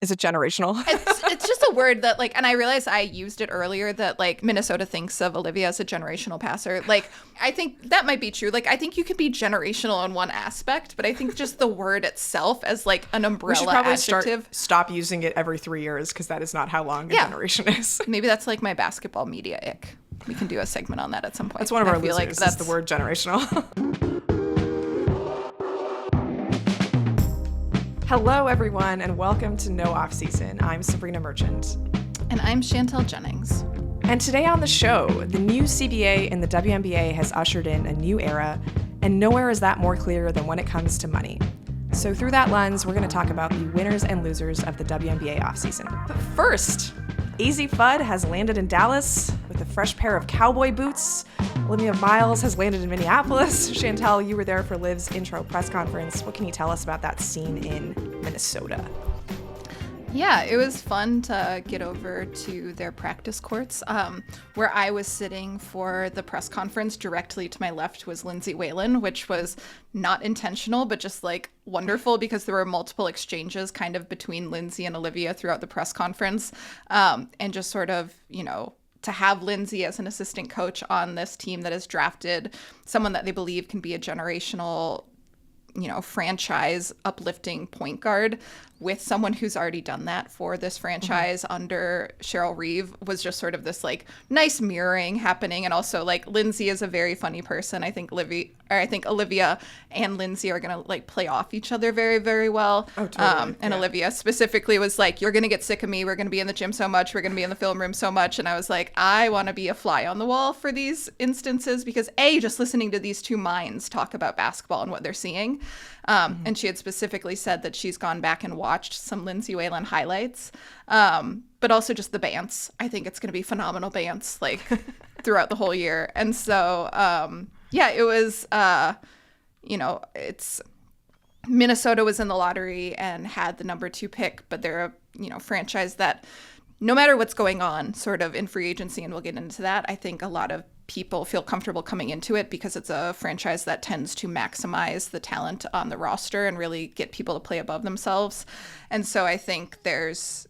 Is it generational? It's just a word that, like, and I realized I used it earlier, that, like, Minnesota thinks of Olivia as a generational passer. Like, I think that might be true. Like, I think you could be generational in one aspect, but I think just the word itself as, like, an umbrella we should probably adjective. Stop using it every 3 years, because that is not how long a generation is. Maybe that's, like, my basketball media ick. We can do a segment on that at some point. That's one of our losers, like that's the word generational. Hello, everyone, and welcome to No Offseason. I'm Sabreena Merchant. And I'm Chantel Jennings. And today on the show, the new CBA in the WNBA has ushered in a new era, and nowhere is that more clear than when it comes to money. So through that lens, we're going to talk about the winners and losers of the WNBA offseason. But first, Azzi Fudd has landed in Dallas with a fresh pair of cowboy boots. Olivia Miles has landed in Minneapolis. Chantel, you were there for Liv's intro press conference. What can you tell us about that scene in Minnesota? Yeah, it was fun to get over to their practice courts. Where I was sitting for the press conference, directly to my left was Lindsay Whalen, which was not intentional, but just like wonderful because there were multiple exchanges kind of between Lindsay and Olivia throughout the press conference. And just sort of, you know, to have Lindsay as an assistant coach on this team that has drafted someone that they believe can be a generational, you know, franchise uplifting point guard with someone who's already done that for this franchise under Cheryl Reeve was just sort of this like nice mirroring happening. And also like Lindsay is a very funny person. I think Olivia and Lindsay are going to like play off each other very, very well. Oh, totally. And Olivia specifically was like, you're going to get sick of me. We're going to be in the gym so much. We're going to be in the film room so much. And I was like, I want to be a fly on the wall for these instances because just listening to these two minds talk about basketball and what they're seeing. And she had specifically said that she's gone back and watched some Lindsay Whalen highlights, but also just the bants. I think it's going to be phenomenal bants like throughout the whole year. And so, it was, it's Minnesota was in the lottery and had the number 2 pick, but they're a, franchise that no matter what's going on sort of in free agency, and we'll get into that, I think a lot of people feel comfortable coming into it because it's a franchise that tends to maximize the talent on the roster and really get people to play above themselves. And so I think there's,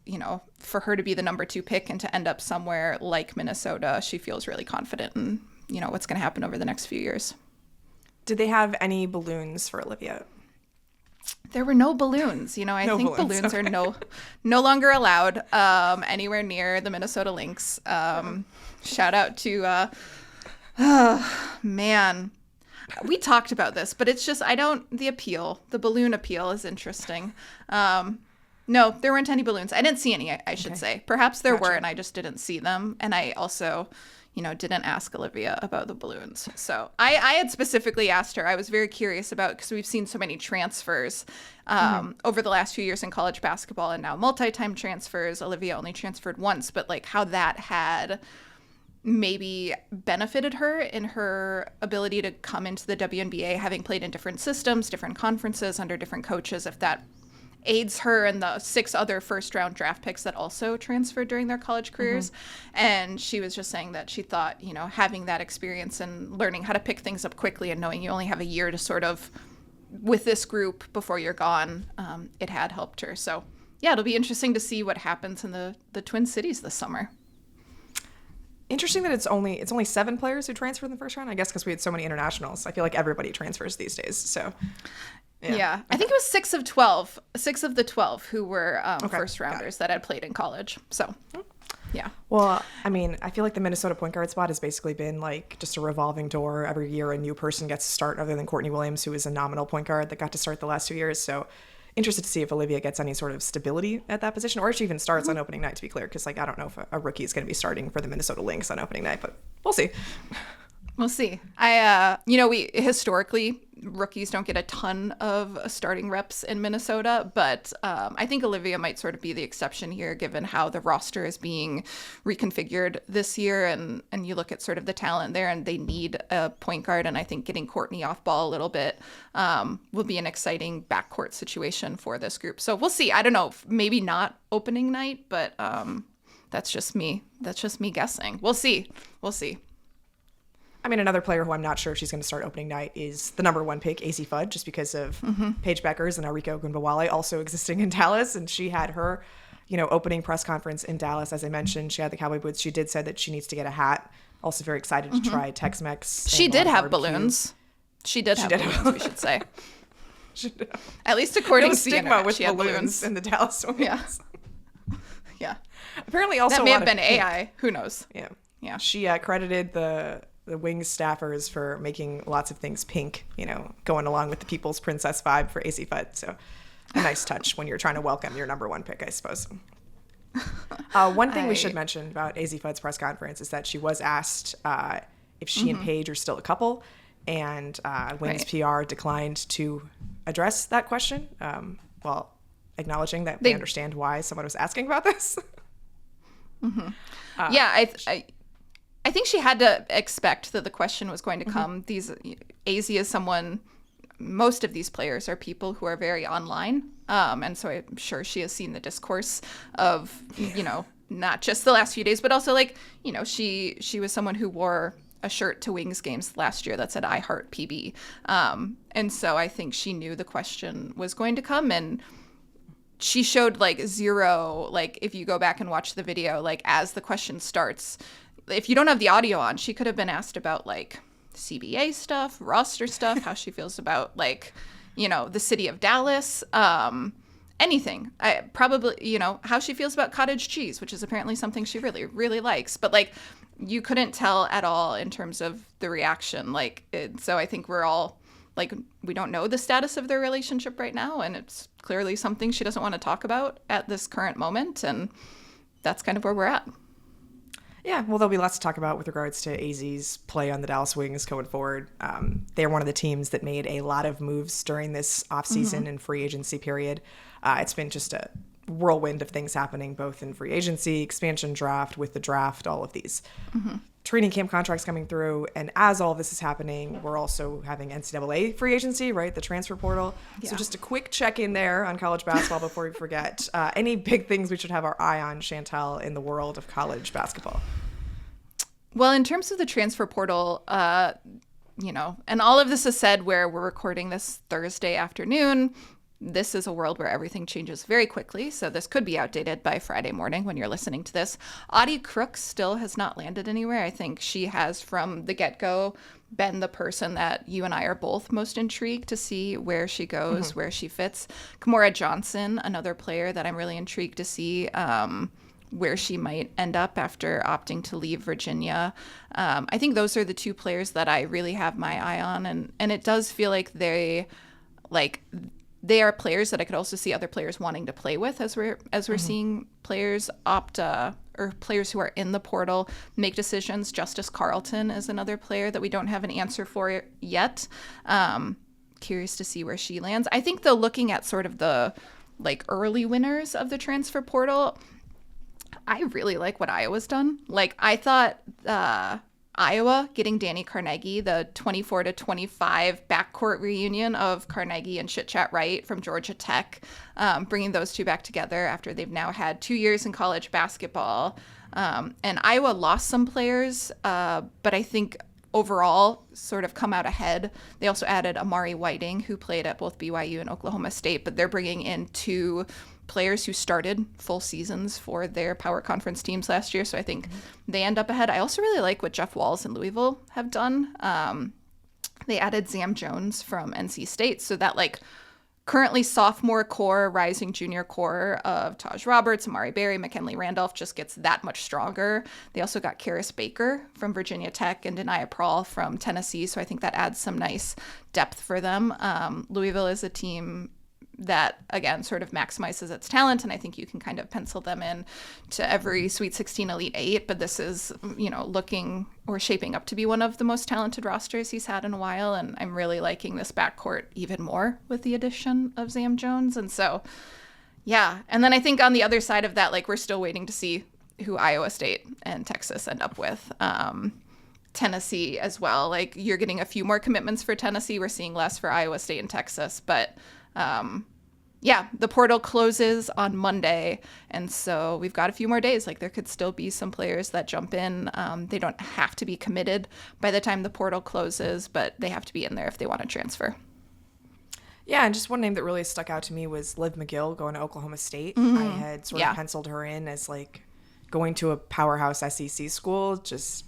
for her to be the number 2 pick and to end up somewhere like Minnesota, she feels really confident in, what's going to happen over the next few years. Did they have any balloons for Olivia? There were no balloons. I think balloons okay. are no longer allowed anywhere near the Minnesota Lynx. Shout out to man. We talked about this, but it's just the balloon appeal is interesting. No, there weren't any balloons. I didn't see any, I should say. Perhaps there were, and I just didn't see them. And I also, didn't ask Olivia about the balloons. So I had specifically asked her. I was very curious about, because we've seen so many transfers over the last few years in college basketball and now multi-time transfers. Olivia only transferred once, but like how that had maybe benefited her in her ability to come into the WNBA, having played in different systems, different conferences under different coaches, if that aids her and the 6 other first-round draft picks that also transferred during their college careers. And she was just saying that she thought, having that experience and learning how to pick things up quickly and knowing you only have a year to sort of, with this group before you're gone, it had helped her. So, yeah, it'll be interesting to see what happens in the Twin Cities this summer. Interesting that it's only 7 players who transferred in the first round. I guess because we had so many internationals. I feel like everybody transfers these days. So, yeah. I think it was 6 of 12. 6 of the 12 who were first rounders that had played in college. So, yeah. Well, I mean, I feel like the Minnesota point guard spot has basically been like just a revolving door. Every year a new person gets to start, other than Courtney Williams, who is a nominal point guard that got to start the last 2 years. So, interested to see if Olivia gets any sort of stability at that position, or if she even starts on opening night, to be clear, because like I don't know if a rookie is going to be starting for the Minnesota Lynx on opening night, but we'll see. We'll see. We historically, rookies don't get a ton of starting reps in Minnesota, but I think Olivia might sort of be the exception here, given how the roster is being reconfigured this year. And you look at sort of the talent there, and they need a point guard. And I think getting Courtney off ball a little bit will be an exciting backcourt situation for this group. So we'll see. I don't know, maybe not opening night, but that's just me. That's just me guessing. We'll see. I mean, another player who I'm not sure if she's going to start opening night is the number 1 pick, Azzi Fudd, just because of Paige Bueckers and Ariko Gunbowale also existing in Dallas. And she had her, opening press conference in Dallas. As I mentioned, she had the cowboy boots. She did say that she needs to get a hat. Also very excited to try Tex-Mex. She did have balloons. She did have balloons, we should say. At least according to stigma CNN, with she had balloons in the Dallas Wings. Yeah. Yeah. Apparently also that may have been AI. Who knows? Yeah. Yeah. She credited the Wings staffers for making lots of things pink, going along with the People's Princess vibe for Azzi Fudd. So a nice touch when you're trying to welcome your number 1 pick, I suppose. One thing we should mention about Azzi Fudd's press conference is that she was asked if she and Paige are still a couple, and Wings PR declined to address that question, while acknowledging that they understand why someone was asking about this. I think she had to expect that the question was going to come. Azzi is someone, most of these players are people who are very online. And so I'm sure she has seen the discourse of, not just the last few days, but also she was someone who wore a shirt to Wings games last year that said I heart PB. And so I think she knew the question was going to come, and she showed zero, if you go back and watch the video, as the question starts, if you don't have the audio on, she could have been asked about CBA stuff, roster stuff, how she feels about the city of Dallas, anything. Probably, how she feels about cottage cheese, which is apparently something she really, really likes. But you couldn't tell at all in terms of the reaction. So I think we're all we don't know the status of their relationship right now, and it's clearly something she doesn't want to talk about at this current moment, and that's kind of where we're at. Yeah, well, there'll be lots to talk about with regards to Azzi's play on the Dallas Wings going forward. They're one of the teams that made a lot of moves during this offseason and free agency period. It's been just a whirlwind of things happening, both in free agency, expansion draft, with the draft, all of these. Training camp contracts coming through. And as all this is happening, we're also having NCAA free agency, right? The transfer portal. Yeah. So just a quick check in there on college basketball before we forget. Any big things we should have our eye on, Chantel, in the world of college basketball? Well, in terms of the transfer portal, and all of this is said where we're recording this Thursday afternoon. This is a world where everything changes very quickly, so this could be outdated by Friday morning when you're listening to this. Audie Crooks still has not landed anywhere. I think she has, from the get-go, been the person that you and I are both most intrigued to see where she goes, where she fits. Kimora Johnson, another player that I'm really intrigued to see where she might end up after opting to leave Virginia. I think those are the two players that I really have my eye on, and it does feel like they are players that I could also see other players wanting to play with as we're seeing players opt or players who are in the portal make decisions. Justice Carlton is another player that we don't have an answer for yet. Curious to see where she lands. I think though, looking at sort of the early winners of the transfer portal, I really like what Iowa's done. I thought Iowa getting Danny Carnegie, the 24-25 backcourt reunion of Carnegie and Chit Chat Wright from Georgia Tech, bringing those two back together after they've now had 2 years in college basketball. And Iowa lost some players, but I think overall sort of come out ahead. They also added Amari Whiting, who played at both BYU and Oklahoma State, but they're bringing in 2 players who started full seasons for their power conference teams last year. So I think they end up ahead. I also really like what Jeff Walz and Louisville have done. They added Zam Jones from NC State. So that currently sophomore core, rising junior core of Taj Roberts, Amari Berry, McKinley Randolph just gets that much stronger. They also got Karis Baker from Virginia Tech and Denia Prawl from Tennessee. So I think that adds some nice depth for them. Louisville is a team that, again, sort of maximizes its talent, and I think you can kind of pencil them in to every Sweet 16 Elite 8, but this is, looking or shaping up to be one of the most talented rosters he's had in a while, and I'm really liking this backcourt even more with the addition of Zam Jones, and so, yeah. And then I think on the other side of that, we're still waiting to see who Iowa State and Texas end up with. Tennessee as well. You're getting a few more commitments for Tennessee. We're seeing less for Iowa State and Texas, but Yeah, the portal closes on Monday, and so we've got a few more days. Like, there could still be some players that jump in. They don't have to be committed by the time the portal closes, but they have to be in there if they want to transfer. Yeah, and just one name that really stuck out to me was Liv McGill going to Oklahoma State. I had sort of penciled her in as like going to a powerhouse SEC school. Just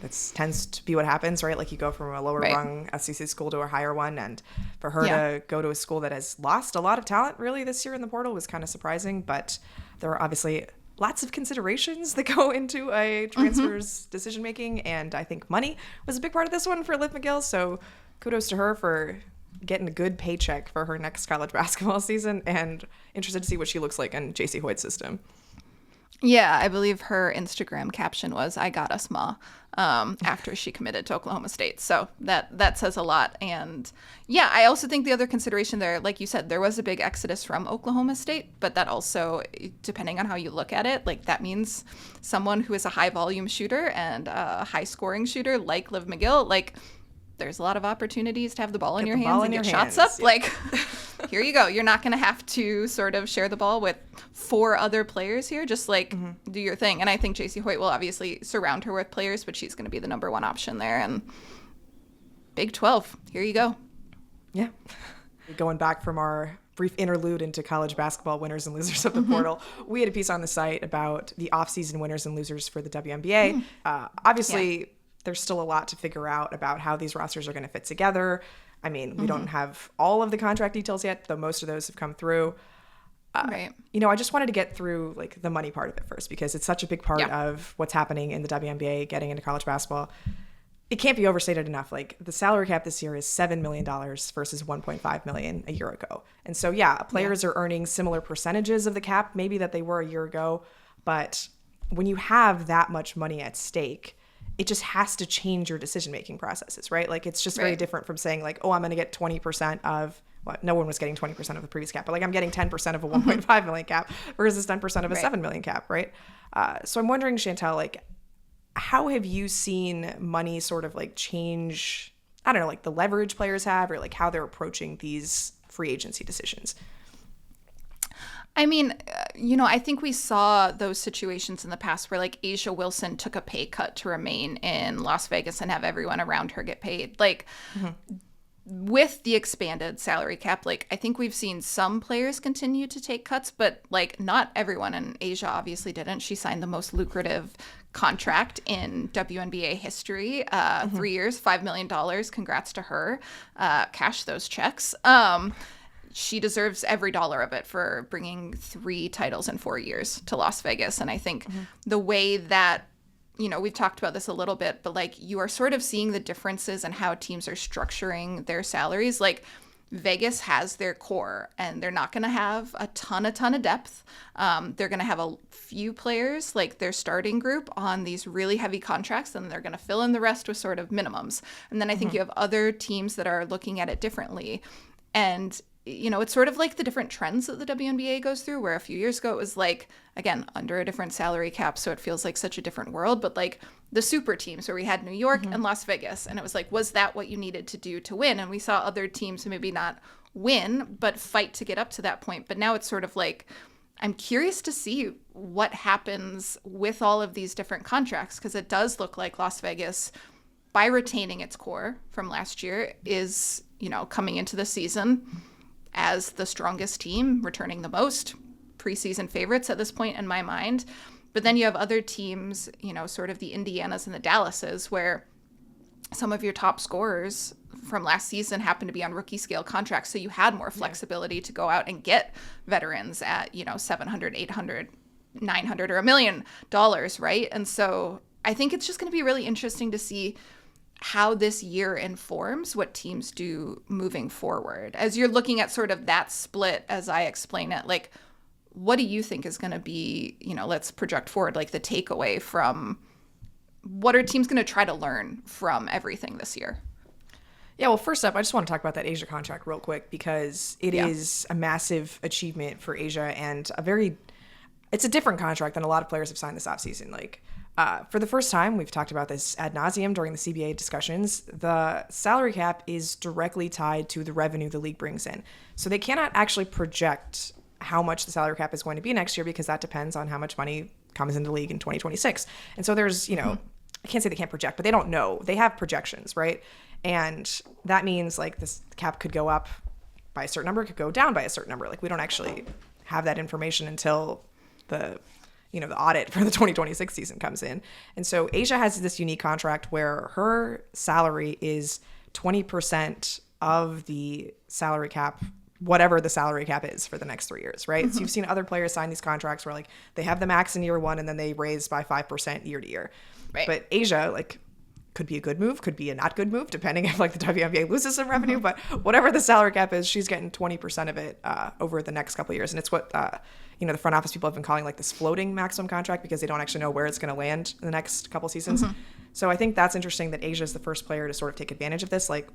that tends to be what happens, right? Like you go from a lower rung SEC school to a higher one, and for her to go to a school that has lost a lot of talent really this year in the portal was kind of surprising. But there are obviously lots of considerations that go into a transfer's decision making, and I think money was a big part of this one for Liv McGill. So kudos to her for getting a good paycheck for her next college basketball season, and interested to see what she looks like in JC Hoyt's system. Yeah, I believe her Instagram caption was "I got us, Ma," after she committed to Oklahoma State. So that says a lot. And yeah, I also think the other consideration there, like you said, there was a big exodus from Oklahoma State, but that also, depending on how you look at it, like that means someone who is a high volume shooter and a high scoring shooter like Liv McGill, like there's a lot of opportunities to have the ball in your hands and get shots up. Yeah. Like, here you go. You're not going to have to sort of share the ball with 4 other players here. Just like do your thing. And I think JC Hoyt will obviously surround her with players, but she's going to be the number 1 option there. And Big 12, here you go. Yeah. Going back from our brief interlude into college basketball winners and losers of the portal, we had a piece on the site about the offseason winners and losers for the WNBA. Obviously, there's still a lot to figure out about how these rosters are going to fit together. I mean, we don't have all of the contract details yet, though most of those have come through. You know, I just wanted to get through like the money part of it first, because it's such a big part of what's happening in the WNBA, getting into college basketball. It can't be overstated enough. Like, the salary cap this year is $7 million versus $1.5 million a year ago. And so, players are earning similar percentages of the cap, maybe that they were a year ago. But when you have that much money at stake, it just has to change your decision-making processes, right? Like, it's just very different from saying like, oh, I'm going to get 20% of, well, no one was getting 20% of the previous cap, but like I'm getting 10% of a 1.5 million cap versus 10% of a 7 million cap, right? So I'm wondering, Chantel, like, how have you seen money sort of like change, I don't know, like the leverage players have, or like how they're approaching these free agency decisions? I mean, you know, I think we saw those situations in the past where like A'ja Wilson took a pay cut to remain in Las Vegas and have everyone around her get paid. Like, with the expanded salary cap, like I think we've seen some players continue to take cuts, but like not everyone. And A'ja obviously didn't. She signed the most lucrative contract in WNBA history, 3 years, $5 million. Congrats to her. Cash those checks. She deserves every dollar of it for bringing 3 titles in 4 years to Las Vegas. And I think the way that, you know, we've talked about this a little bit, but like you are sort of seeing the differences in how teams are structuring their salaries. Like, Vegas has their core, and they're not going to have a ton of depth. They're going to have a few players, like their starting group, on these really heavy contracts, and they're going to fill in the rest with sort of minimums. And then I think you have other teams that are looking at it differently. And you know, it's sort of like the different trends that the WNBA goes through, where a few years ago it was like, again, under a different salary cap, so it feels like such a different world, but like the super teams where we had New York and Las Vegas, and it was like, was that what you needed to do to win? And we saw other teams who maybe not win, but fight to get up to that point. But now it's sort of like, I'm curious to see what happens with all of these different contracts, because it does look like Las Vegas, by retaining its core from last year, is, you know, coming into the season as the strongest team, returning the most, preseason favorites at this point in my mind. But then you have other teams, you know, sort of the Indianas and the Dallases, where some of your top scorers from last season happen to be on rookie scale contracts. So you had more flexibility to go out and get veterans at, you know, $700, $800, $900, or $1 million, right? And so I think it's just going to be really interesting to see how this year informs what teams do moving forward. As you're looking at sort of that split, as I explain it, like, what do you think is going to be, you know, let's project forward, like the takeaway from what are teams going to try to learn from everything this year? Yeah, well, first up, I just want to talk about that A'ja contract real quick, because it is a massive achievement for A'ja, and it's a different contract than a lot of players have signed this offseason. Like, For the first time, we've talked about this ad nauseum during the CBA discussions, the salary cap is directly tied to the revenue the league brings in. So they cannot actually project how much the salary cap is going to be next year because that depends on how much money comes into the league in 2026. And so there's, I can't say they can't project, but they don't know. They have projections, right? And that means like this cap could go up by a certain number, it could go down by a certain number. Like we don't actually have that information until the audit for the 2026 season comes in. And so Asia has this unique contract where her salary is 20% of the salary cap, whatever the salary cap is for the next 3 years, right? So you've seen other players sign these contracts where like they have the max in year one and then they raise by 5% year to year. Right. But Asia, like, could be a good move, could be a not good move, depending if like the WNBA loses some revenue. But whatever the salary cap is, she's getting 20% of it over the next couple of years. And it's what the front office people have been calling like this floating maximum contract because they don't actually know where it's going to land in the next couple seasons. So I think that's interesting that Asia is the first player to sort of take advantage of this. Like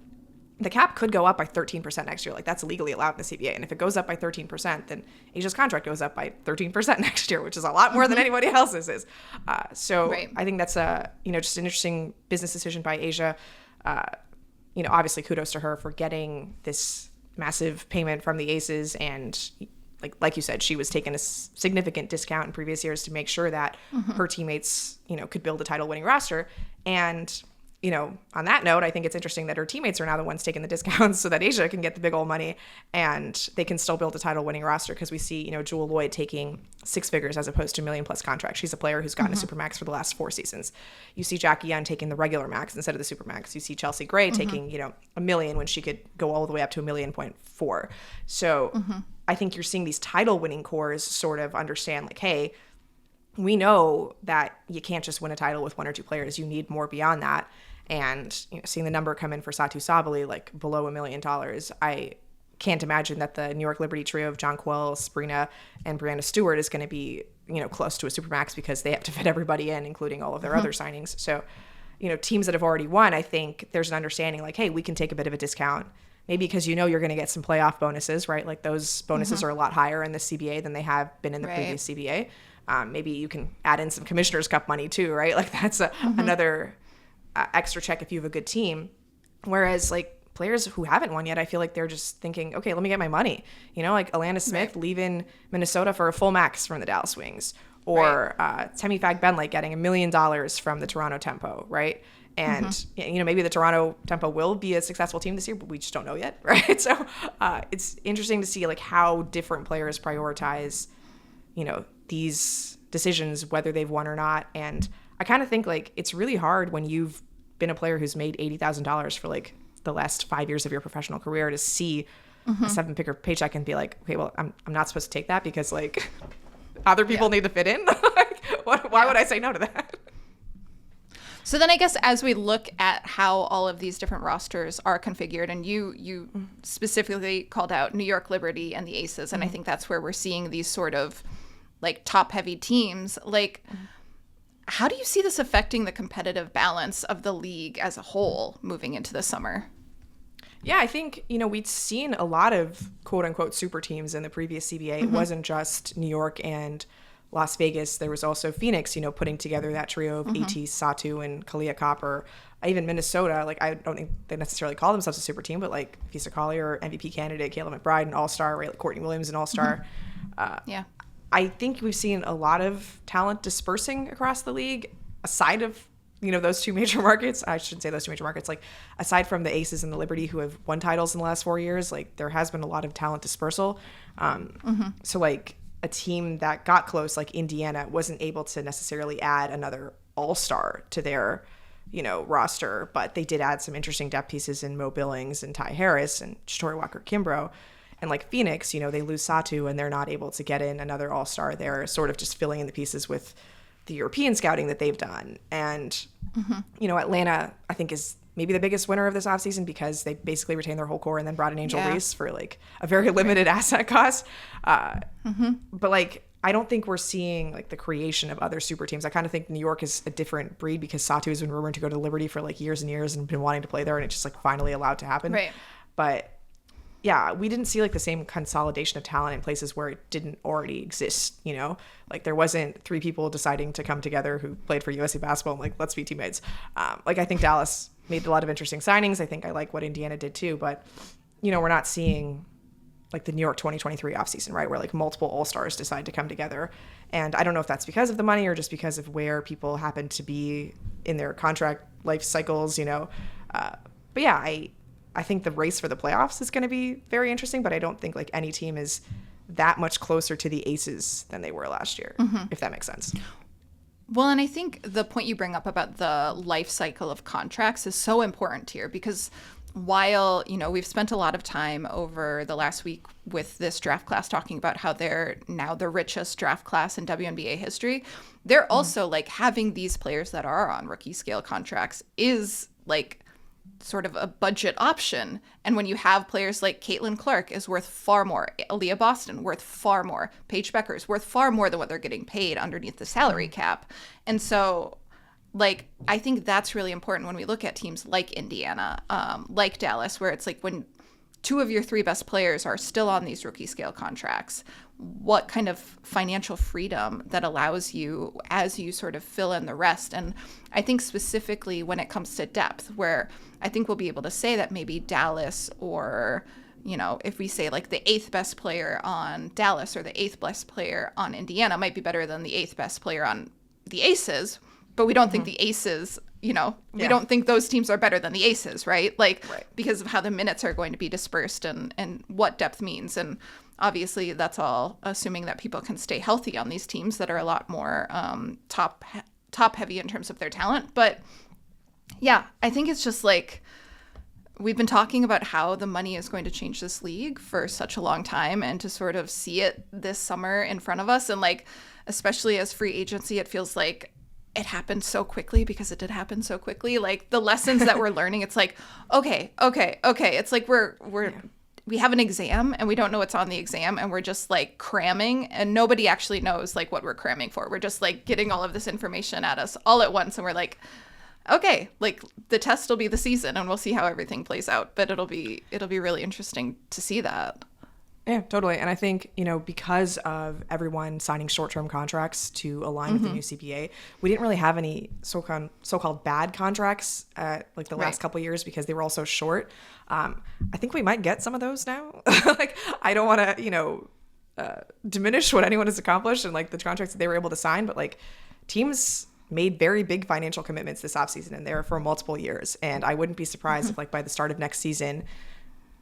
the cap could go up by 13% next year. Like that's legally allowed in the CBA. And if it goes up by 13%, then Asia's contract goes up by 13% next year, which is a lot more than anybody else's is. Right. I think that's just an interesting business decision by Asia. Obviously kudos to her for getting this massive payment from the Aces. And like you said, she was taking a significant discount in previous years to make sure that her teammates, could build a title winning roster. And on that note, I think it's interesting that her teammates are now the ones taking the discounts so that Asia can get the big old money and they can still build a title winning roster because we see, Jewel Lloyd taking 6 figures as opposed to $1 million+ contract. She's a player who's gotten a supermax for the last 4 seasons. You see Jackie Young taking the regular max instead of the supermax. You see Chelsea Gray taking, $1 million when she could go all the way up to $1.4 million. So I think you're seeing these title winning cores sort of understand like, hey, we know that you can't just win a title with 1 or 2 players. You need more beyond that. And seeing the number come in for Satu Sabali, like below $1 million, I can't imagine that the New York Liberty trio of Jonquil, Sabreena, and Brianna Stewart is going to be, close to a supermax because they have to fit everybody in, including all of their other signings. So, teams that have already won, I think there's an understanding like, hey, we can take a bit of a discount. Maybe because you're going to get some playoff bonuses, right? Like those bonuses are a lot higher in the CBA than they have been in the previous CBA. Maybe you can add in some Commissioner's Cup money too, right? Like that's another extra check if you have a good team. Whereas like players who haven't won yet, I feel like they're just thinking, okay, let me get my money. Like Alana Smith leaving Minnesota for a full max from the Dallas Wings, or Temi Fag-Benlake getting $1 million from the Toronto Tempo, right? And maybe the Toronto Tempo will be a successful team this year, but we just don't know yet, right? So it's interesting to see like how different players prioritize, these decisions, whether they've won or not. And I kind of think like it's really hard when you've been a player who's made $80,000 for like the last 5 years of your professional career to see a 7-figure paycheck and be like, okay, well, I'm not supposed to take that because like other people need to fit in. Why would I say no to that? So then I guess as we look at how all of these different rosters are configured, and you specifically called out New York Liberty and the Aces, and I think that's where we're seeing these sort of like top-heavy teams. Like, how do you see this affecting the competitive balance of the league as a whole moving into the summer? Yeah, I think, we'd seen a lot of quote-unquote super teams in the previous CBA. It wasn't just New York and Las Vegas. There was also Phoenix, putting together that trio of AT, Satu, and Kalia Copper. Even Minnesota, like I don't think they necessarily call themselves a super team, but like Visa Collier, MVP candidate, Kayla McBride, an all-star, right? Like Courtney Williams, an all-star. I think we've seen a lot of talent dispersing across the league aside of, those 2 major markets. I shouldn't say those 2 major markets. Like aside from the Aces and the Liberty who have won titles in the last 4 years, like there has been a lot of talent dispersal. So like a team that got close, like Indiana, wasn't able to necessarily add another all-star to their, roster, but they did add some interesting depth pieces in Mo Billings and Ty Harris and Shatori Walker-Kimbrough. And like Phoenix, they lose Satu and they're not able to get in another all-star. They're sort of just filling in the pieces with the European scouting that they've done. And, Atlanta, I think, is maybe the biggest winner of this offseason because they basically retained their whole core and then brought in Angel Reese for like a very limited asset cost. But like, I don't think we're seeing like the creation of other super teams. I kind of think New York is a different breed because Satu has been rumored to go to Liberty for like years and years and been wanting to play there, and it's just like finally allowed to happen. Right. But yeah, we didn't see like the same consolidation of talent in places where it didn't already exist, you know? Like there wasn't 3 people deciding to come together who played for USC basketball and like, let's be teammates. Like I think Dallas made a lot of interesting signings. I think I like what Indiana did too, but you know, we're not seeing like the New York 2023 offseason, right? Where like multiple All-Stars decide to come together. And I don't know if that's because of the money or just because of where people happen to be in their contract life cycles, you know? But yeah, I think the race for the playoffs is going to be very interesting, but I don't think like any team is that much closer to the Aces than they were last year, if that makes sense. Well, and I think the point you bring up about the life cycle of contracts is so important here because while, you know, we've spent a lot of time over the last week with this draft class talking about how they're now the richest draft class in WNBA history, they're also like having these players that are on rookie scale contracts is like sort of a budget option. And when you have players like Caitlin Clark is worth far more, Aaliyah Boston worth far more, Paige Bueckers worth far more than what they're getting paid underneath the salary cap. And so like, I think that's really important when we look at teams like Indiana, like Dallas, where it's like when 2 of your 3 best players are still on these rookie scale contracts, what kind of financial freedom that allows you as you sort of fill in the rest. And I think specifically when it comes to depth, where I think we'll be able to say that maybe Dallas or, you know, if we say like the 8th best player on Dallas or the 8th best player on Indiana might be better than the 8th best player on the Aces, but we don't think the Aces, you know, we don't think those teams are better than the Aces, right? Like, because of how the minutes are going to be dispersed and what depth means. And obviously that's all assuming that people can stay healthy on these teams that are a lot more top heavy in terms of their talent. But yeah, I think it's just like, we've been talking about how the money is going to change this league for such a long time, and to sort of see it this summer in front of us. And like, especially as free agency, it feels like it happened so quickly because it did happen so quickly. Like the lessons that we're learning, it's like, okay. It's like we have an exam and we don't know what's on the exam and we're just like cramming and nobody actually knows like what we're cramming for. We're just like getting all of this information at us all at once. And we're like, okay, like the test will be the season and we'll see how everything plays out. But it'll be really interesting to see that. Yeah, totally. And I think, you know, because of everyone signing short-term contracts to align with the new CBA, we didn't really have any so-called bad contracts like the last couple of years because they were all so short. I think we might get some of those now. Like, I don't want to, you know, diminish what anyone has accomplished and like the contracts that they were able to sign, but like teams made very big financial commitments this offseason and they're for multiple years. And I wouldn't be surprised if like by the start of next season,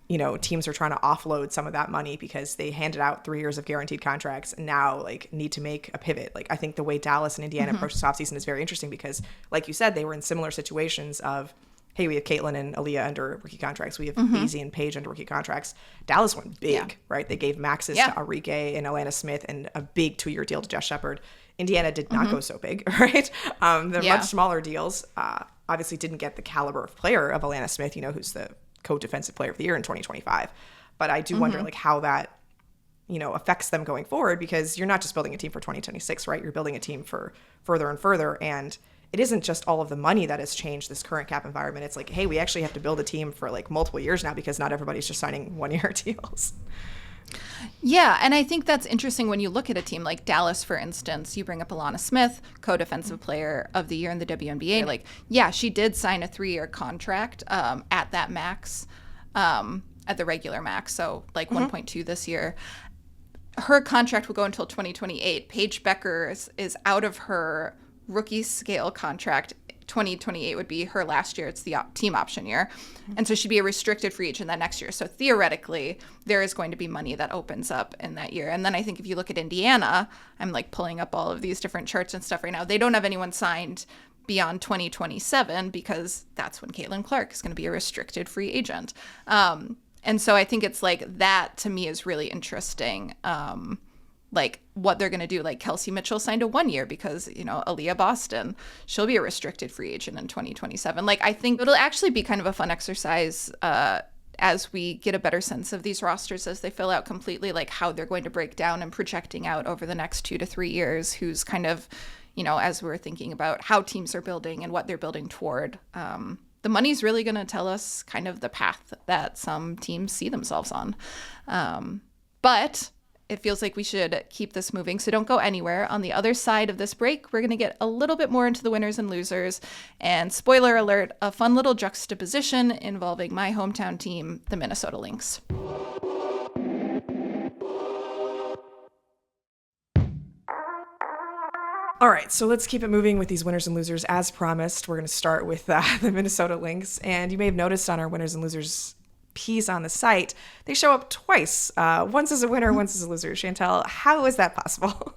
you know, teams are trying to offload some of that money because they handed out 3 years of guaranteed contracts and now like need to make a pivot. Like I think the way Dallas and Indiana approach this offseason is very interesting because like you said, they were in similar situations of, hey, we have Caitlin and Aaliyah under rookie contracts. We have Azzi and Paige under rookie contracts. Dallas went big, right? They gave maxes to Arike and Alana Smith and a big 2-year deal to Jess Shepard. Indiana did not go so big, right? They're much smaller deals. Obviously didn't get the caliber of player of Alana Smith, you know, who's the co-defensive player of the year in 2025. But I do wonder like how that, you know, affects them going forward because you're not just building a team for 2026, right? You're building a team for further and further. And it isn't just all of the money that has changed this current cap environment. It's like, hey, we actually have to build a team for like multiple years now because not everybody's just signing 1-year deals. Yeah, and I think that's interesting when you look at a team like Dallas, for instance. You bring up Alana Smith, co-defensive player of the year in the WNBA. Like, yeah, she did sign a 3-year contract at that max, at the regular max, so like 1.2 this year. Her contract will go until 2028. Paige Bueckers is out of her rookie scale contract. 2028 would be her last year. It's the team option year. And so she'd be a restricted free agent that next year. So theoretically, there is going to be money that opens up in that year. And then I think if you look at Indiana, I'm like pulling up all of these different charts and stuff right now. They don't have anyone signed beyond 2027 because that's when Caitlin Clark is going to be a restricted free agent. And so I think it's like that to me is really interesting. Like what they're going to do. Like Kelsey Mitchell signed a 1-year because, you know, Aaliyah Boston, she'll be a restricted free agent in 2027. Like I think it'll actually be kind of a fun exercise as we get a better sense of these rosters as they fill out completely, like how they're going to break down and projecting out over the next 2 to 3 years, who's kind of, you know, as we're thinking about how teams are building and what they're building toward, the money's really going to tell us kind of the path that some teams see themselves on. But it feels like we should keep this moving, so don't go anywhere. On the other side of this break, we're going to get a little bit more into the winners and losers. And spoiler alert, a fun little juxtaposition involving my hometown team, the Minnesota Lynx. All right, so let's keep it moving with these winners and losers. As promised, we're going to start with the Minnesota Lynx. And you may have noticed on our winners and losers piece on the site, they show up twice. Once as a winner, once as a loser. Chantel, how is that possible?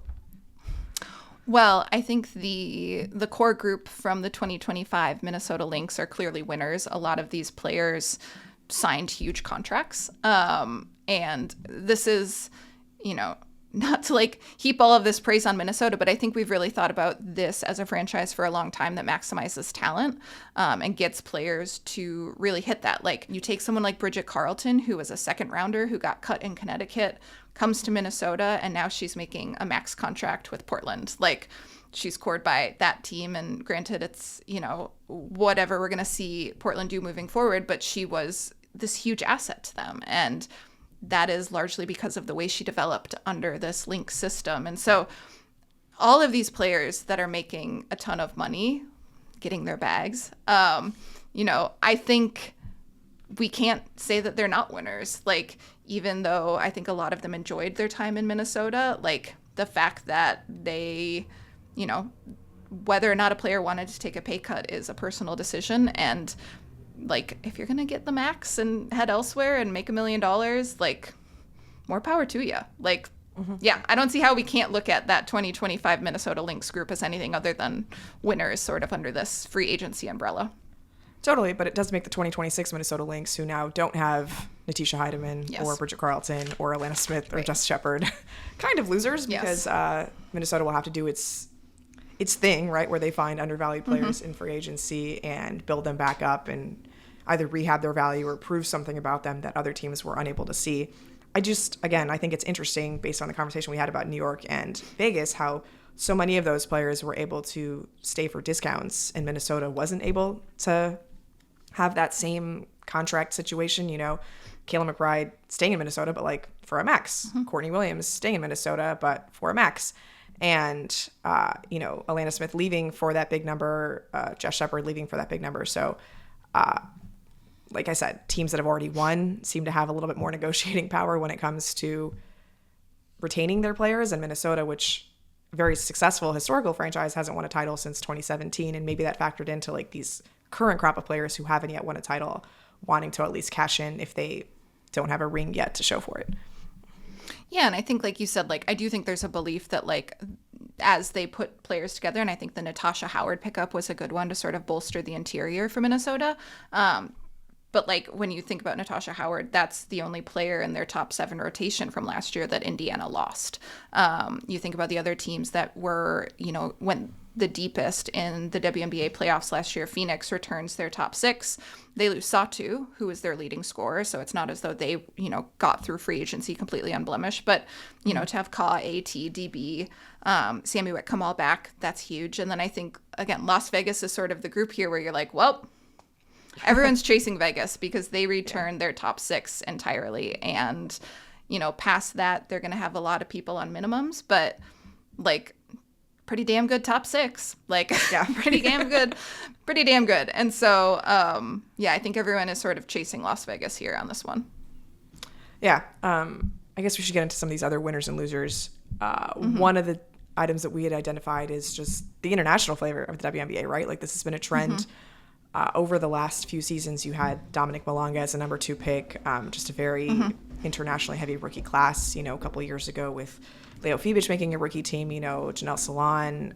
Well, I think the core group from the 2025 Minnesota Lynx are clearly winners. A lot of these players signed huge contracts. And this is, not to like heap all of this praise on Minnesota, but I think we've really thought about this as a franchise for a long time that maximizes talent and gets players to really hit that. Like you take someone like Bridget Carleton, who was a second rounder who got cut in Connecticut, comes to Minnesota, and now she's making a max contract with Portland. Like she's cored by that team, and granted it's, whatever we're going to see Portland do moving forward, but she was this huge asset to them. And that is largely because of the way she developed under this Lynx system. And so all of these players that are making a ton of money, getting their bags, I think we can't say that they're not winners. Like, even though I think a lot of them enjoyed their time in Minnesota, like the fact that they, whether or not a player wanted to take a pay cut is a personal decision. And like, if you're going to get the max and head elsewhere and make $1 million, like, more power to you. Like, yeah, I don't see how we can't look at that 2025 Minnesota Lynx group as anything other than winners sort of under this free agency umbrella. Totally, but it does make the 2026 Minnesota Lynx, who now don't have Natisha Heidemann or Bridget Carleton or Alana Smith or Jess Shepard, kind of losers because Minnesota will have to do its thing, right, where they find undervalued players in free agency and build them back up and either rehab their value or prove something about them that other teams were unable to see. I think it's interesting based on the conversation we had about New York and Vegas, how so many of those players were able to stay for discounts and Minnesota wasn't able to have that same contract situation. Kayla McBride staying in Minnesota, but like for a max. Courtney Williams staying in Minnesota, but for a max. And, Alana Smith leaving for that big number, Jess Shepard leaving for that big number. So, like I said, teams that have already won seem to have a little bit more negotiating power when it comes to retaining their players. And Minnesota, which very successful historical franchise, hasn't won a title since 2017. And maybe that factored into like these current crop of players who haven't yet won a title wanting to at least cash in if they don't have a ring yet to show for it. Yeah, and I think, like you said, like, I do think there's a belief that, like, as they put players together, and I think the Natasha Howard pickup was a good one to sort of bolster the interior for Minnesota. But, like, when you think about Natasha Howard, that's the only player in their top 7 rotation from last year that Indiana lost. You think about the other teams that were, went the deepest in the WNBA playoffs last year. Phoenix returns their top 6. They lose Satu, who is their leading scorer. So it's not as though they, got through free agency completely unblemished. But, to have Ka, AT, DB, Sammy Wick come all back, that's huge. And then I think, again, Las Vegas is sort of the group here where you're like, well, everyone's chasing Vegas because they return their top 6 entirely. And, past that, they're going to have a lot of people on minimums. But, like, pretty damn good top 6, like, pretty damn good. And so, I think everyone is sort of chasing Las Vegas here on this one. Yeah. I guess we should get into some of these other winners and losers. One of the items that we had identified is just the international flavor of the WNBA, right? Like, this has been a trend. Over the last few seasons, you had Dominic Malonga as a number 2 pick, just a very internationally heavy rookie class, a couple of years ago with Leo Fibich making a rookie team, Janelle Salon,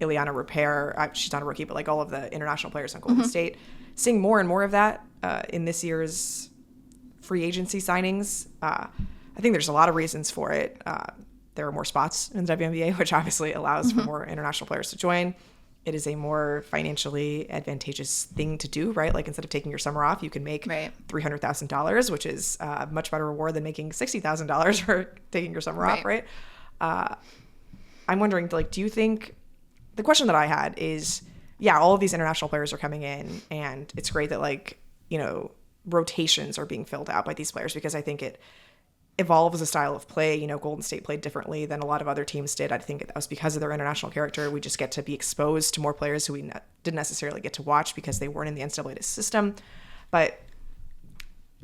Ileana Repair. She's not a rookie, but like all of the international players on Golden State. Seeing more and more of that in this year's free agency signings. I think there's a lot of reasons for it. There are more spots in the WNBA, which obviously allows for more international players to join. It is a more financially advantageous thing to do, right? Like, instead of taking your summer off, you can make $300,000, which is a much better reward than making $60,000 for taking your summer off, right? I'm wondering, like, do you think, the question that I had is, yeah, all of these international players are coming in, and it's great that, like, rotations are being filled out by these players, because I think it evolves a style of play. Golden State played differently than a lot of other teams did. I think that was because of their international character. We just get to be exposed to more players who we didn't necessarily get to watch because they weren't in the NCAA system. But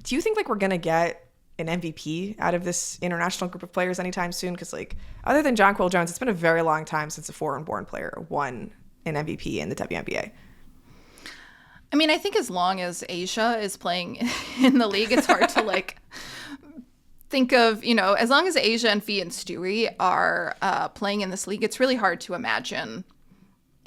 do you think, like, we're going to get an MVP out of this international group of players anytime soon? Because, like, other than Jonquil Jones, it's been a very long time since a foreign-born player won an MVP in the WNBA. I mean, I think as long as Asia is playing in the league, it's hard to, like, think of, as long as Asia and Fee and Stewie are playing in this league, it's really hard to imagine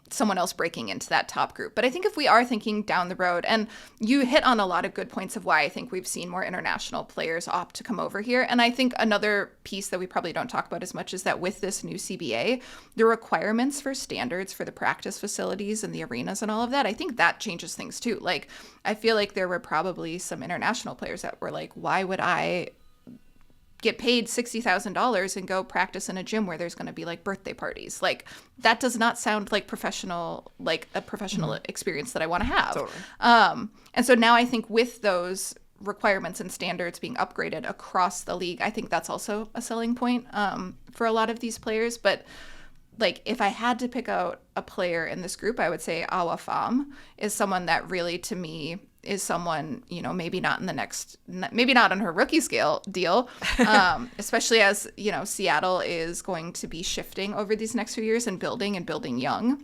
someone else breaking into that top group. But I think if we are thinking down the road, and you hit on a lot of good points of why I think we've seen more international players opt to come over here. And I think another piece that we probably don't talk about as much is that with this new CBA, the requirements for standards for the practice facilities and the arenas and all of that, I think that changes things too. Like, I feel like there were probably some international players that were like, why would I get paid $60,000 and go practice in a gym where there's going to be, like, birthday parties? Like, that does not sound like a professional experience that I want to have. Totally. And so now I think with those requirements and standards being upgraded across the league, I think that's also a selling point for a lot of these players. But, like, if I had to pick out a player in this group, I would say Awa Pham is someone that really, to me, is someone, maybe not on her rookie scale deal, especially as, Seattle is going to be shifting over these next few years and building young.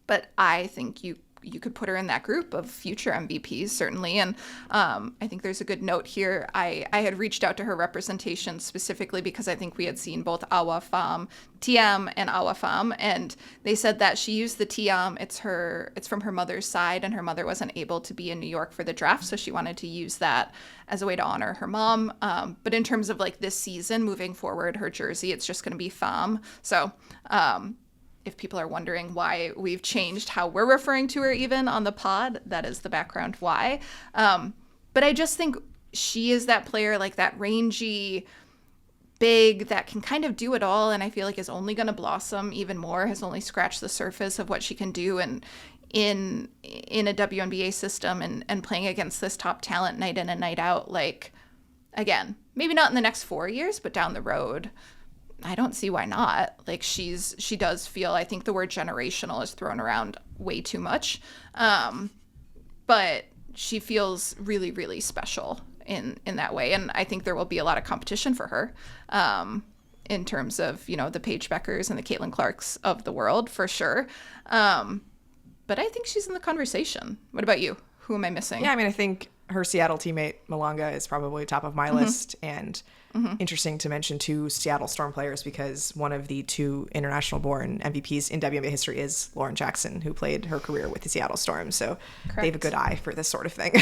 But I think you could put her in that group of future MVPs, certainly. And I think there's a good note here. I had reached out to her representation specifically because I think we had seen both Awa Pham, TM, and Awa Pham, and they said that she used the TM. It's from her mother's side, and her mother wasn't able to be in New York for the draft, so she wanted to use that as a way to honor her mom. But in terms of, like, this season moving forward, her jersey, it's just going to be Pham. So if people are wondering why we've changed how we're referring to her even on the pod, that is the background why. But I just think she is that player, like, that rangy big that can kind of do it all, and I feel like is only going to blossom even more, has only scratched the surface of what she can do, and in a WNBA system and playing against this top talent night in and night out. Like, again, maybe not in the next 4 years, but down the road, I don't see why not. Like, she does feel, I think the word generational is thrown around way too much. But she feels really, really special in that way. And I think there will be a lot of competition for her in terms of, the Paige Bueckers and the Caitlin Clarks of the world, for sure. But I think she's in the conversation. What about you? Who am I missing? Yeah, I mean, I think her Seattle teammate Malanga is probably top of my list, and interesting to mention two Seattle Storm players, because one of the two international-born MVPs in WNBA history is Lauren Jackson, who played her career with the Seattle Storm. So Correct. They have a good eye for this sort of thing.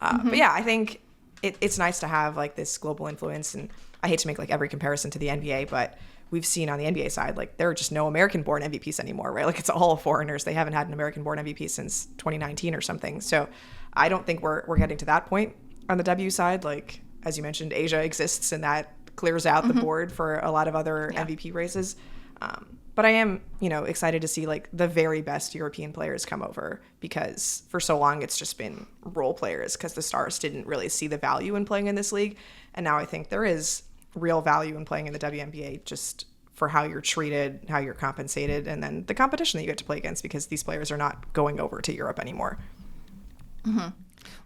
But yeah, I think it's nice to have, like, this global influence, and I hate to make, like, every comparison to the NBA, but we've seen on the NBA side, like, there are just no American-born MVPs anymore, right? Like, it's all foreigners. They haven't had an American-born MVP since 2019 or something. So I don't think we're getting to that point on the W side. Like, as you mentioned, Asia exists, and that clears out the board for a lot of other MVP races. But I am, excited to see, like, the very best European players come over, because for so long it's just been role players because the stars didn't really see the value in playing in this league. And now I think there is real value in playing in the WNBA, just for how you're treated, how you're compensated, and then the competition that you get to play against, because these players are not going over to Europe anymore.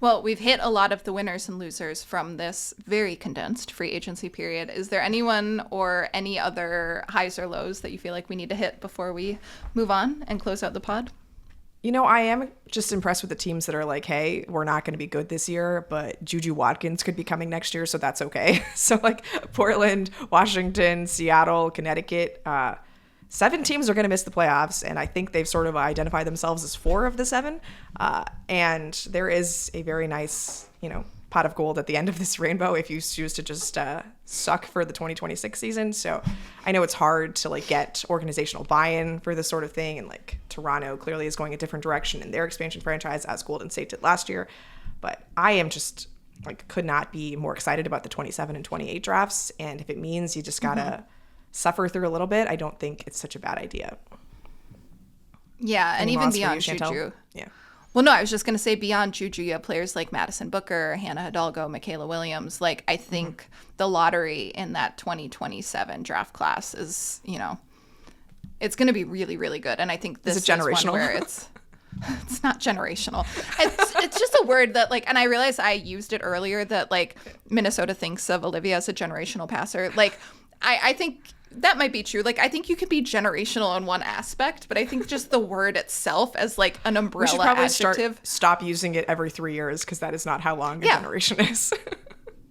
Well, we've hit a lot of the winners and losers from this very condensed free agency period. Is there anyone or any other highs or lows that you feel like we need to hit before we move on and close out the pod? I am just impressed with the teams that are like, hey, we're not going to be good this year, but Juju Watkins could be coming next year, so that's okay. So, like, Portland, Washington, Seattle, Connecticut, 7 teams are going to miss the playoffs, and I think they've sort of identified themselves as 4 of the 7. And there is a very nice, pot of gold at the end of this rainbow if you choose to just suck for the 2026 season. So I know it's hard to, like, get organizational buy-in for this sort of thing, and, like, Toronto clearly is going a different direction in their expansion franchise, as Golden State did last year. But I am just, like, could not be more excited about the 27 and 28 drafts, and if it means you just gotta suffer through a little bit, I don't think it's such a bad idea. Yeah, and even beyond Juju. Yeah. Well, no, I was just going to say beyond Juju, you have players like Madison Booker, Hannah Hidalgo, Michaela Williams. Like, I think the lottery in that 2027 draft class is, it's going to be really, really good. And I think this is one where it's not generational. It's just a word that, like, and I realized I used it earlier that, like, Minnesota thinks of Olivia as a generational passer. Like, I think that might be true. Like, I think you can be generational in one aspect, but I think just the word itself as, like, an umbrella we should probably adjective. Stop using it every 3 years, because that is not how long a generation is.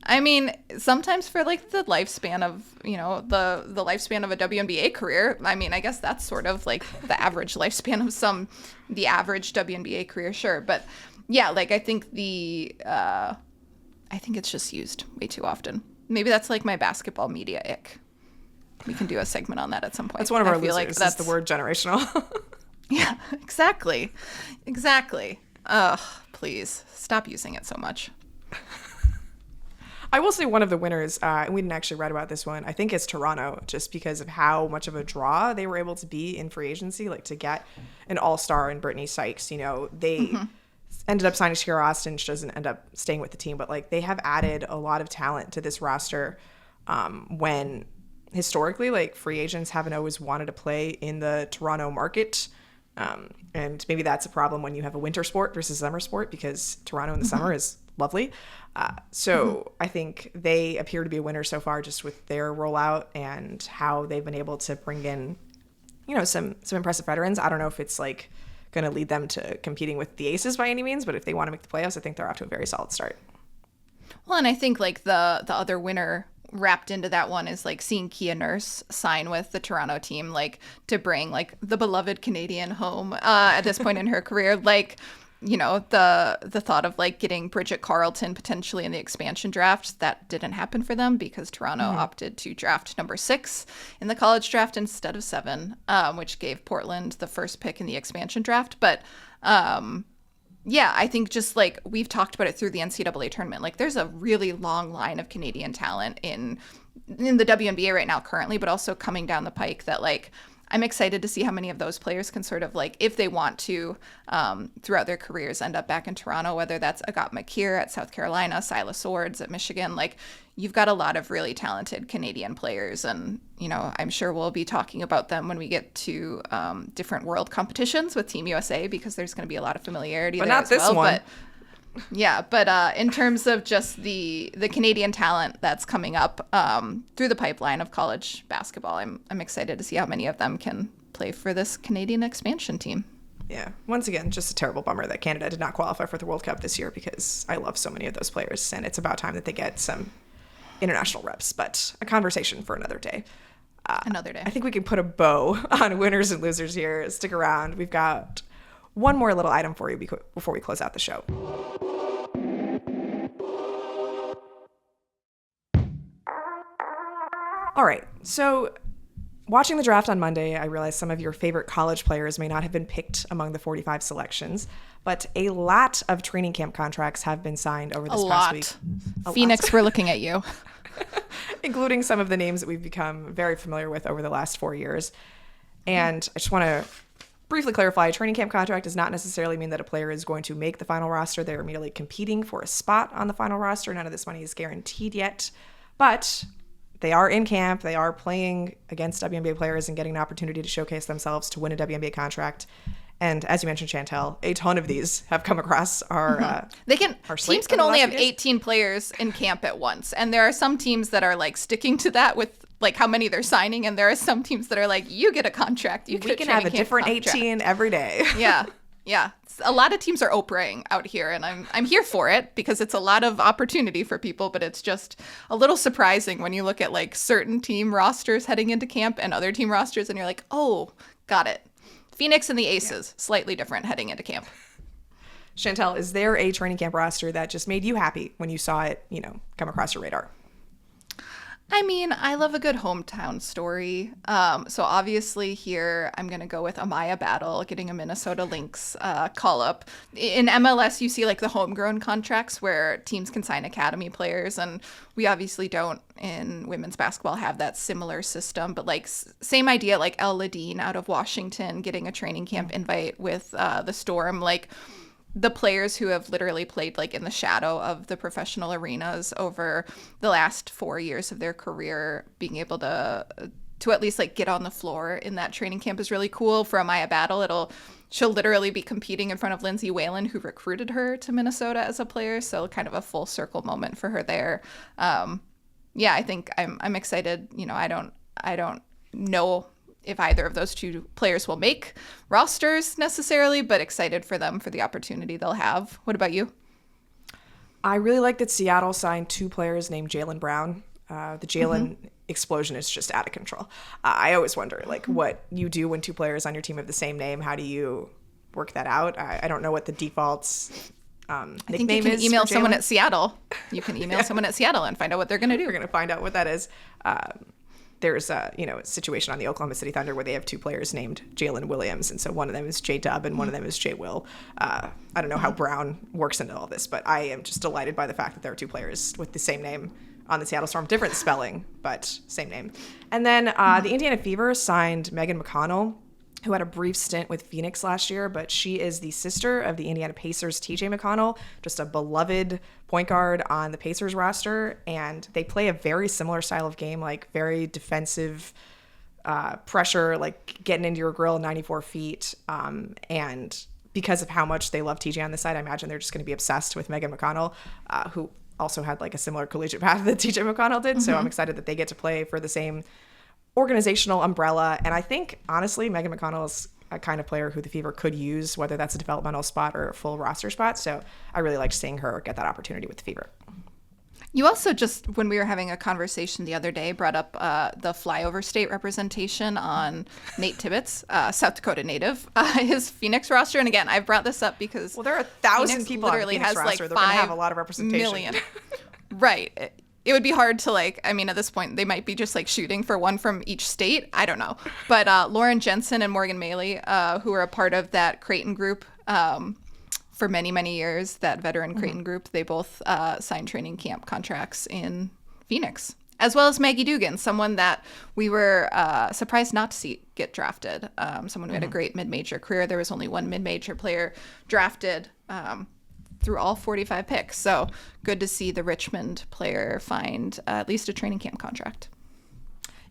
I mean, sometimes for, like, the lifespan of, the lifespan of a WNBA career, I mean, I guess that's sort of, like, the average lifespan of the average WNBA career, sure. But, yeah, like, I think I think it's just used way too often. Maybe that's, like, my basketball media ick. We can do a segment on that at some point. That's one of our losers. Like that's the word generational. Yeah, exactly. Ugh, please stop using it so much. I will say one of the winners, and we didn't actually write about this one, I think it's Toronto, just because of how much of a draw they were able to be in free agency, like to get an all-star in Brittany Sykes. They ended up signing Shakira Austin. She doesn't end up staying with the team, but, like, they have added a lot of talent to this roster when historically, like, free agents haven't always wanted to play in the Toronto market. And maybe that's a problem when you have a winter sport versus summer sport, because Toronto in the summer is lovely. So I think they appear to be a winner so far, just with their rollout and how they've been able to bring in, some impressive veterans. I don't know if it's, like, going to lead them to competing with the Aces by any means, but if they want to make the playoffs, I think they're off to a very solid start. Well, and I think, like, the other winner wrapped into that one is, like, seeing Kia Nurse sign with the Toronto team, like, to bring, like, the beloved Canadian home at this point in her career. Like, the thought of, like, getting Bridget Carleton potentially in the expansion draft, that didn't happen for them because Toronto opted to draft number 6 in the college draft instead of 7, which gave Portland the first pick in the expansion draft. But yeah, I think just, like, we've talked about it through the NCAA tournament. Like, there's a really long line of Canadian talent in the WNBA right now currently, but also coming down the pike that, like, I'm excited to see how many of those players can sort of, like, if they want to, throughout their careers, end up back in Toronto, whether that's Agat McKeer at South Carolina, Silas Swords at Michigan. Like, you've got a lot of really talented Canadian players, and, I'm sure we'll be talking about them when we get to different world competitions with Team USA, because there's going to be a lot of familiarity but there not as this well. one. But in terms of just the Canadian talent that's coming up through the pipeline of college basketball, I'm excited to see how many of them can play for this Canadian expansion team. Yeah. Once again, just a terrible bummer that Canada did not qualify for the World Cup this year, because I love so many of those players, and it's about time that they get some international reps, but a conversation for another day. Another day. I think we can put a bow on winners and losers here. Stick around. We've got one more little item for you before we close out the show. All right, so watching the draft on Monday, I realized some of your favorite college players may not have been picked among the 45 selections, but a lot of training camp contracts have been signed over this past week. Phoenix, we're looking at you. Including some of the names that we've become very familiar with over the last 4 years. And I just want to briefly clarify, a training camp contract does not necessarily mean that a player is going to make the final roster. They're merely competing for a spot on the final roster. None of this money is guaranteed yet, but they are in camp. They are playing against WNBA players and getting an opportunity to showcase themselves to win a WNBA contract. And as you mentioned, Chantel, a ton of these have come across our teams can only have 18 players in camp at once. And there are some teams that are, like, sticking to that with, like, how many they're signing. And there are some teams that are like, you get a contract. We can have a different contract. 18 every day. Yeah. A lot of teams are Oprahing out here, and I'm here for it because it's a lot of opportunity for people, but it's just a little surprising when you look at, like, certain team rosters heading into camp and other team rosters, and you're like, oh, got it. Phoenix and the Aces, slightly different heading into camp. Chantel, is there a training camp roster that just made you happy when you saw it, come across your radar? I mean, I love a good hometown story. So obviously here, I'm going to go with Amaya Battle, getting a Minnesota Lynx call-up. In MLS, you see like the homegrown contracts where teams can sign academy players, and we obviously don't in women's basketball have that similar system, but like same idea, like El Ladine out of Washington getting a training camp invite with the Storm, like the players who have literally played like in the shadow of the professional arenas over the last 4 years of their career, being able to at least like get on the floor in that training camp is really cool. For Amaya Battle, she'll literally be competing in front of Lindsay Whalen, who recruited her to Minnesota as a player. So kind of a full circle moment for her there. Yeah, I think I'm excited. You know, I don't know if either of those two players will make rosters necessarily, but excited for them for the opportunity they'll have. What about you? I really like that Seattle signed 2 players named Jaylen Brown. The Jaylen explosion is just out of control. I always wonder, like, what you do when 2 players on your team have the same name. How do you work that out? I don't know what the default's nickname is. I think you can email someone at Seattle. You can email someone at Seattle and find out what they're going to do. We're going to find out what that is. There's a situation on the Oklahoma City Thunder where they have 2 players named Jalen Williams, and so one of them is J Dub and one of them is J Will. I don't know how Brown works into all this, but I am just delighted by the fact that there are 2 players with the same name on the Seattle Storm, different spelling, but same name. And then the Indiana Fever signed Megan McConnell, who had a brief stint with Phoenix last year, but she is the sister of the Indiana Pacers' TJ McConnell, just a beloved point guard on the Pacers roster. And they play a very similar style of game, like very defensive pressure, like getting into your grill 94 feet. And because of how much they love TJ on the side, I imagine they're just going to be obsessed with Megan McConnell, who also had like a similar collegiate path that TJ McConnell did. So I'm excited that they get to play for the same organizational umbrella. And I think, honestly, Megan McConnell is a kind of player who the Fever could use, whether that's a developmental spot or a full roster spot. So I really liked seeing her get that opportunity with the Fever. You also just, when we were having a conversation the other day, brought up the flyover state representation on Nate Tibbetts, South Dakota native, his Phoenix roster. And again, I've brought this up because there are 1,000 people on the Phoenix roster. Like they're going to have a lot of representation. Million. Right. It would be hard to at this point, they might be just shooting for one from each state. I don't know. But Lauren Jensen and Morgan Maley, who are a part of that Creighton group for many, many years, that veteran Creighton group, they both signed training camp contracts in Phoenix, as well as Maggie Dugan, someone that we were surprised not to see get drafted. Someone who had a great mid-major career. There was only one mid-major player drafted through all 45 picks. So good to see the Richmond player find at least a training camp contract.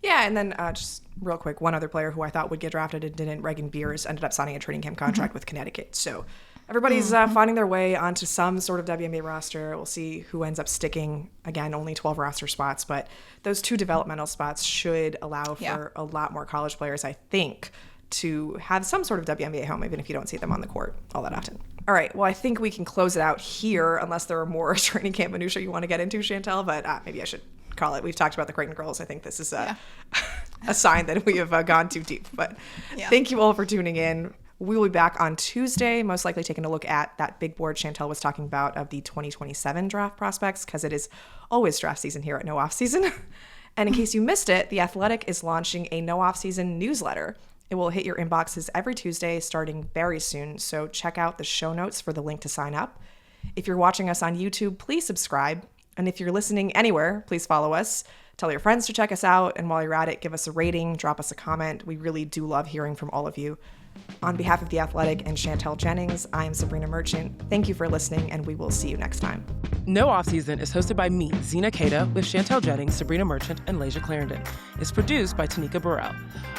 Yeah, and then just real quick, one other player who I thought would get drafted and didn't, Reagan Beers, ended up signing a training camp contract with Connecticut. So everybody's finding their way onto some sort of WNBA roster. We'll see who ends up sticking. Again, only 12 roster spots, but those 2 developmental spots should allow for a lot more college players, I think, to have some sort of WNBA home, even if you don't see them on the court all that often. All right, well, I think we can close it out here, unless there are more training camp minutiae you want to get into, Chantel, but maybe I should call it. We've talked about the Creighton girls. I think this is a sign that we have gone too deep, but thank you all for tuning in. We will be back on Tuesday, most likely taking a look at that big board Chantel was talking about of the 2027 draft prospects, because it is always draft season here at No Offseason. And in case you missed it, The Athletic is launching a No Offseason newsletter. It will hit your inboxes every Tuesday starting very soon, so check out the show notes for the link to sign up. If you're watching us on YouTube, please subscribe. And if you're listening anywhere, please follow us. Tell your friends to check us out. And while you're at it, give us a rating, drop us a comment. We really do love hearing from all of you. On behalf of The Athletic and Chantel Jennings, I am Sabreena Merchant. Thank you for listening, and we will see you next time. No Offseason is hosted by me, Zena Keita, with Chantel Jennings, Sabreena Merchant, and Leisha Clarendon. It's produced by Tanika Burrell.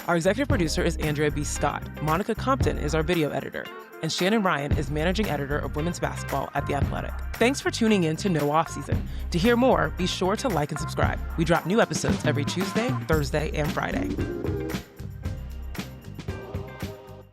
Our executive producer is Andrea B. Scott. Monica Compton is our video editor. And Shannon Ryan is managing editor of women's basketball at The Athletic. Thanks for tuning in to No Offseason. To hear more, be sure to like and subscribe. We drop new episodes every Tuesday, Thursday, and Friday.